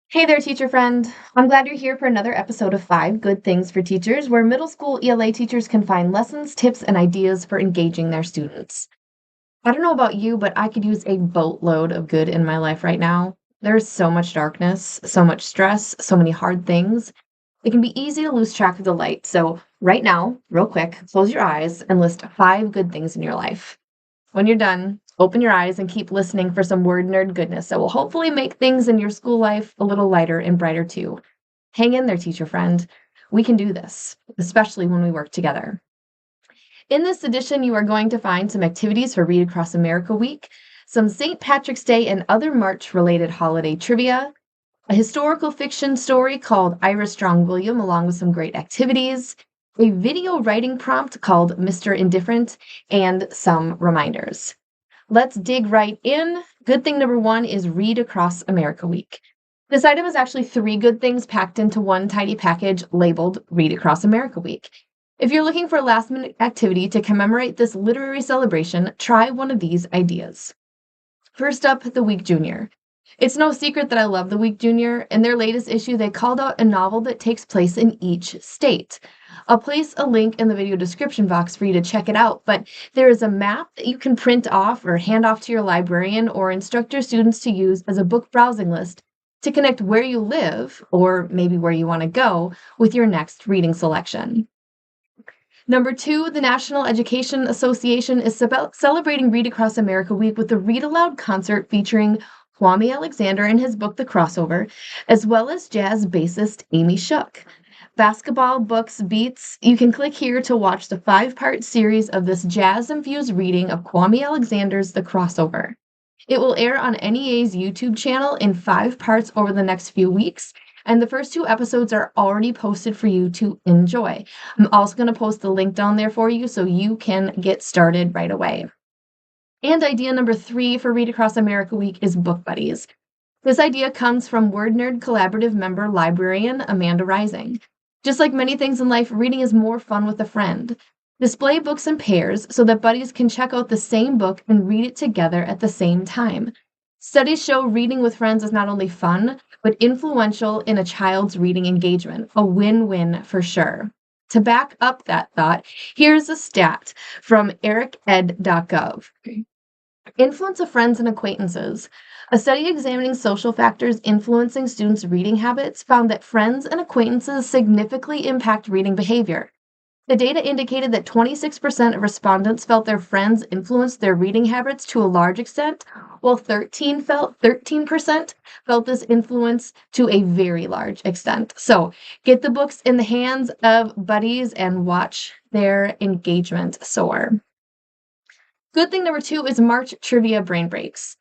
Hey there, teacher friend. I'm glad you're here for another episode of 5 Good Things for Teachers, where middle school ELA teachers can find lessons, tips, and ideas for engaging their students. I don't know about you, but I could use a boatload of good in my life right now. There's so much darkness, so much stress, so many hard things. It can be easy to lose track of the light. So, right now, real quick, close your eyes and list 5 good things in your life. When you're done, open your eyes and keep listening for some word nerd goodness that will hopefully make things in your school life a little lighter and brighter too. Hang in there, teacher friend. We can do this, especially when we work together. In this edition, you are going to find some activities for Read Across America Week, some St. Patrick's Day and other March related holiday trivia, a historical fiction story called Ira Strong William, along with some great activities, a video writing prompt called Mr. Indifferent, and some reminders. Let's dig right in. Good thing number one is Read Across America Week. This item is actually 3 good things packed into one tiny package labeled Read Across America Week. If you're looking for a last minute activity to commemorate this literary celebration, try one of these ideas. First up, the Week Junior. It's no secret that I love the Week Junior. In their latest issue, they called out a novel that takes place in each state. I'll place a link in the video description box for you to check it out, but there is a map that you can print off or hand off to your librarian or instruct your students to use as a book browsing list to connect where you live, or maybe where you want to go, with your next reading selection. Number two, the National Education Association is celebrating Read Across America Week with a read-aloud concert featuring Kwame Alexander and his book The Crossover, as well as jazz bassist Amy Shook. Basketball, books, beats. You can click here to watch the 5-part series of this jazz-infused reading of Kwame Alexander's The Crossover. It will air on NEA's YouTube channel in 5 parts over the next few weeks, and the first 2 episodes are already posted for you to enjoy. I'm also going to post the link down there for you so you can get started right away. And idea number 3 for Read Across America Week is Book Buddies. This idea comes from Word Nerd Collaborative member librarian Amanda Rising. Just like many things in life, reading is more fun with a friend. Display books in pairs so that buddies can check out the same book and read it together at the same time. Studies show reading with friends is not only fun, but influential in a child's reading engagement. A win-win for sure. To back up that thought, here's a stat from ericed.gov. Influence of friends and acquaintances. A study examining social factors influencing students' reading habits found that friends and acquaintances significantly impact reading behavior. The data indicated that 26% of respondents felt their friends influenced their reading habits to a large extent, while 13% felt this influence to a very large extent. So get the books in the hands of buddies and watch their engagement soar. Good thing number 2 is March trivia brain breaks.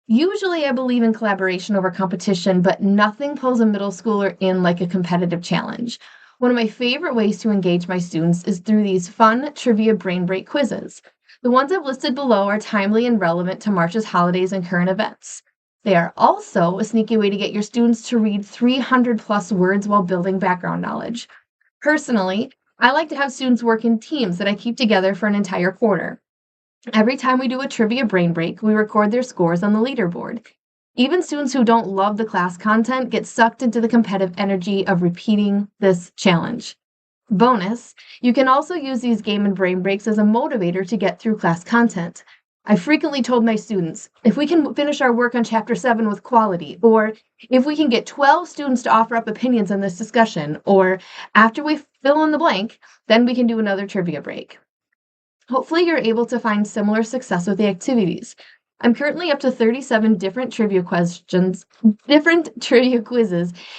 Usually I believe in collaboration over competition, but nothing pulls a middle schooler in like a competitive challenge. One of my favorite ways to engage my students is through these fun trivia brain break quizzes. The ones I've listed below are timely and relevant to March's holidays and current events. They are also a sneaky way to get your students to read 300 plus words while building background knowledge. Personally, I like to have students work in teams that I keep together for an entire quarter. Every time we do a trivia brain break, we record their scores on the leaderboard. Even students who don't love the class content get sucked into the competitive energy of repeating this challenge. Bonus, you can also use these game and brain breaks as a motivator to get through class content. I frequently told my students, if we can finish our work on Chapter 7 with quality, or if we can get 12 students to offer up opinions on this discussion, or after we fill in the blank, then we can do another trivia break. Hopefully you're able to find similar success with the activities. I'm currently up to 37 different trivia quizzes,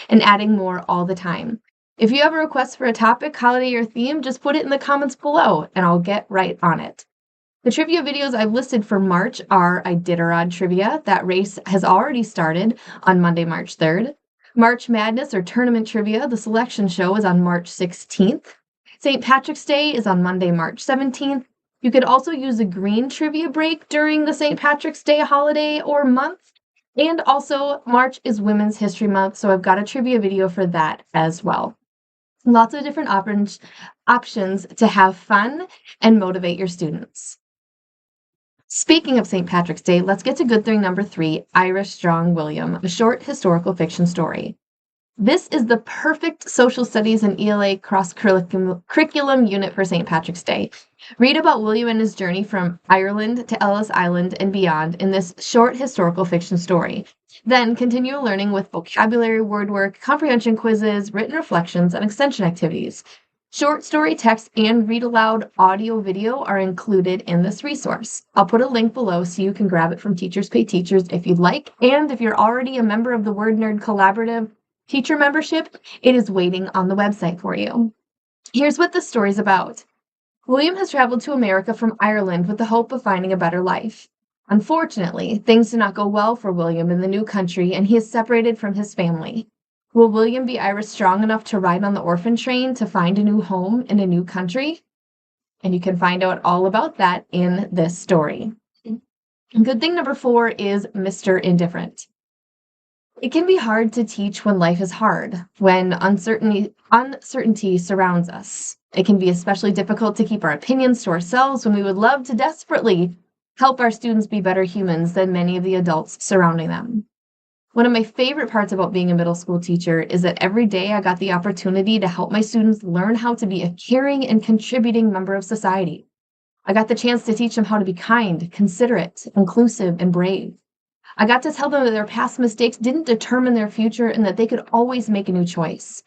and adding more all the time. If you have a request for a topic, holiday, or theme, just put it in the comments below, and I'll get right on it. The trivia videos I've listed for March are Iditarod trivia. That race has already started on Monday, March 3rd. March Madness or Tournament Trivia, the selection show is on March 16th. St. Patrick's Day is on Monday, March 17th. You could also use a green trivia break during the St. Patrick's Day holiday or month. And also, March is Women's History Month, so I've got a trivia video for that as well. Lots of different options to have fun and motivate your students. Speaking of St. Patrick's Day, let's get to good thing number 3, Irish Strong William, a short historical fiction story. This is the perfect social studies and ELA cross-curriculum unit for St. Patrick's Day. Read about William and his journey from Ireland to Ellis Island and beyond in this short historical fiction story. Then continue learning with vocabulary, word work, comprehension quizzes, written reflections, and extension activities. Short story text and read-aloud audio video are included in this resource. I'll put a link below so you can grab it from Teachers Pay Teachers if you'd like, and if you're already a member of the Word Nerd Collaborative teacher membership, it is waiting on the website for you. Here's what this story's about. William has traveled to America from Ireland with the hope of finding a better life. Unfortunately, things do not go well for William in the new country, and he is separated from his family. Will William be Irish strong enough to ride on the orphan train to find a new home in a new country? And you can find out all about that in this story. Good thing number 4 is Mr. Indifferent. It can be hard to teach when life is hard, when uncertainty surrounds us. It can be especially difficult to keep our opinions to ourselves when we would love to desperately help our students be better humans than many of the adults surrounding them. One of my favorite parts about being a middle school teacher is that every day I got the opportunity to help my students learn how to be a caring and contributing member of society. I got the chance to teach them how to be kind, considerate, inclusive, and brave. I got to tell them that their past mistakes didn't determine their future and that they could always make a new choice.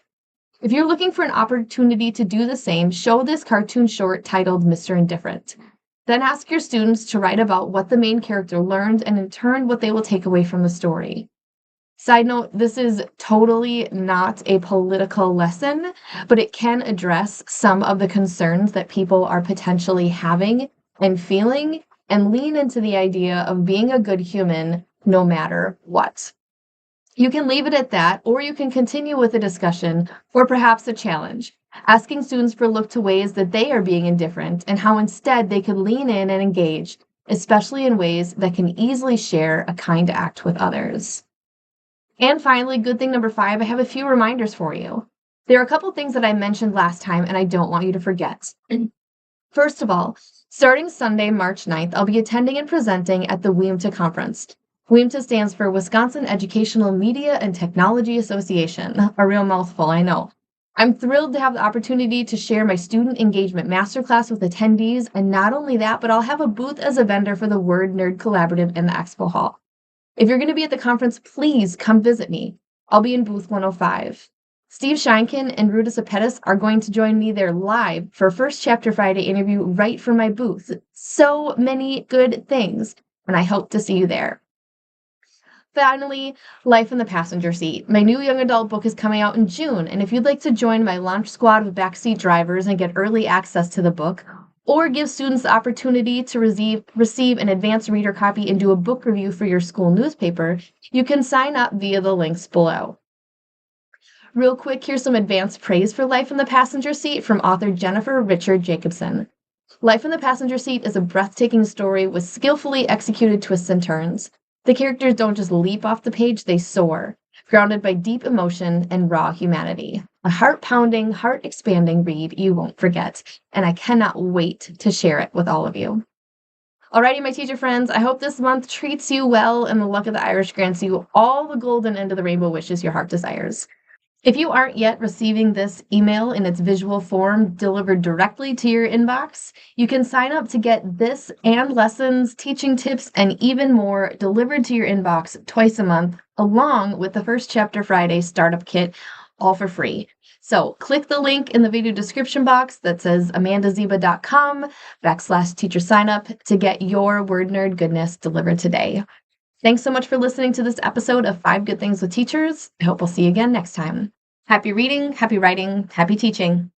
If you're looking for an opportunity to do the same, show this cartoon short titled Mr. Indifferent. Then ask your students to write about what the main character learned and in turn what they will take away from the story. Side note, this is totally not a political lesson, but it can address some of the concerns that people are potentially having and feeling and lean into the idea of being a good human no matter what. You can leave it at that, or you can continue with a discussion or perhaps a challenge, asking students for look to ways that they are being indifferent and how instead they could lean in and engage, especially in ways that can easily share a kind act with others. And finally, good thing number 5, I have a few reminders for you. There are a couple things that I mentioned last time and I don't want you to forget. First of all, starting Sunday, March 9th, I'll be attending and presenting at the WEMTA conference. WEMTA stands for Wisconsin Educational Media and Technology Association. A real mouthful, I know. I'm thrilled to have the opportunity to share my student engagement masterclass with attendees, and not only that, but I'll have a booth as a vendor for the Word Nerd Collaborative in the Expo Hall. If you're going to be at the conference, please come visit me. I'll be in booth 105. Steve Scheinkin and Rudis Apetis are going to join me there live for First Chapter Friday interview right from my booth. So many good things, and I hope to see you there. Finally, Life in the Passenger Seat. My new young adult book is coming out in June, and if you'd like to join my launch squad of backseat drivers and get early access to the book, or give students the opportunity to receive an advanced reader copy and do a book review for your school newspaper, you can sign up via the links below. Real quick, here's some advanced praise for Life in the Passenger Seat from author Jennifer Richard Jacobson. Life in the Passenger Seat is a breathtaking story with skillfully executed twists and turns. The characters don't just leap off the page, they soar, grounded by deep emotion and raw humanity. A heart-pounding, heart-expanding read you won't forget, and I cannot wait to share it with all of you. Alrighty, my teacher friends, I hope this month treats you well and the luck of the Irish grants you all the golden end of the rainbow wishes your heart desires. If you aren't yet receiving this email in its visual form delivered directly to your inbox, you can sign up to get this and lessons, teaching tips, and even more delivered to your inbox twice a month, along with the First Chapter Friday Startup Kit, all for free. So click the link in the video description box that says amandazieba.com/teacher signup to get your Word Nerd goodness delivered today. Thanks so much for listening to this episode of 5 Good Things with Teachers. I hope we'll see you again next time. Happy reading, happy writing, happy teaching.